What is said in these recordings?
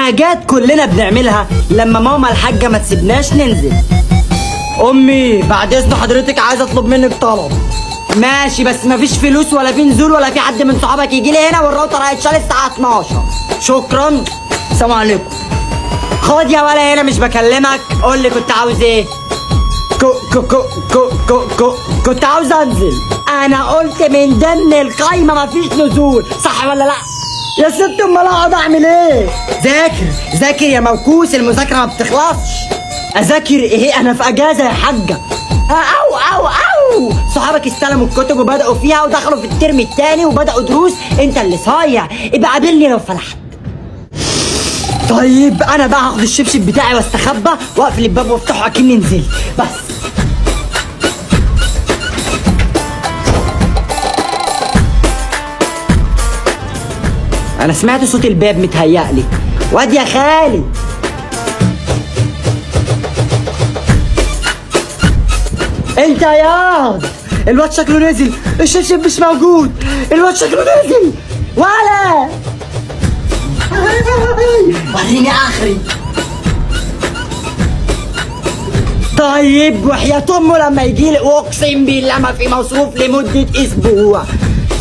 حاجات كلنا بنعملها لما ماما الحاجة ما تسيبناش ننزل. امي بعد اذن حضرتك عايز اطلب منك طلب. ماشي، بس مفيش فلوس ولا في نزول ولا في حد من صحابك يجي لي هنا، والراوتر هيتشال الساعة 12. شكرا، سلام عليكم. خد يا ولا هنا، مش بكلمك، قول لي كنت عاوز ايه؟ كنت عاوز انزل. انا قلت من ضمن القايمة مفيش نزول، صح ولا لا؟ يا ست امال اقعد اعمل ايه؟ ذاكر يا موكوس، المذاكرة ما بتخلصش. اذاكر ايه؟ انا في اجازة يا حاجة. او صحابك استلموا الكتب وبدأوا فيها ودخلوا في الترم التاني وبدأوا دروس، انت اللي صايع، ابقى قابلني لو فلحت. طيب انا بقى هاخد الشبشب بتاعي واستخبى واقفل الباب وافتحه اكني نزلت بس. انا سمعت صوت الباب متهيألي. واد يا خالي، انت يا الواد شكله نزل، الشبشب مش موجود، الواد شكله نزل ولا وريني اخري. طيب وحياة امه لما يجيلي اقسم بالله ما في مصروف لمدة اسبوع.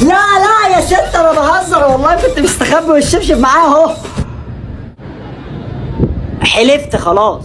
لا يا ست انا بهزر والله، كنت مستخبي والشبشب معاه اهو. حلفت خلاص.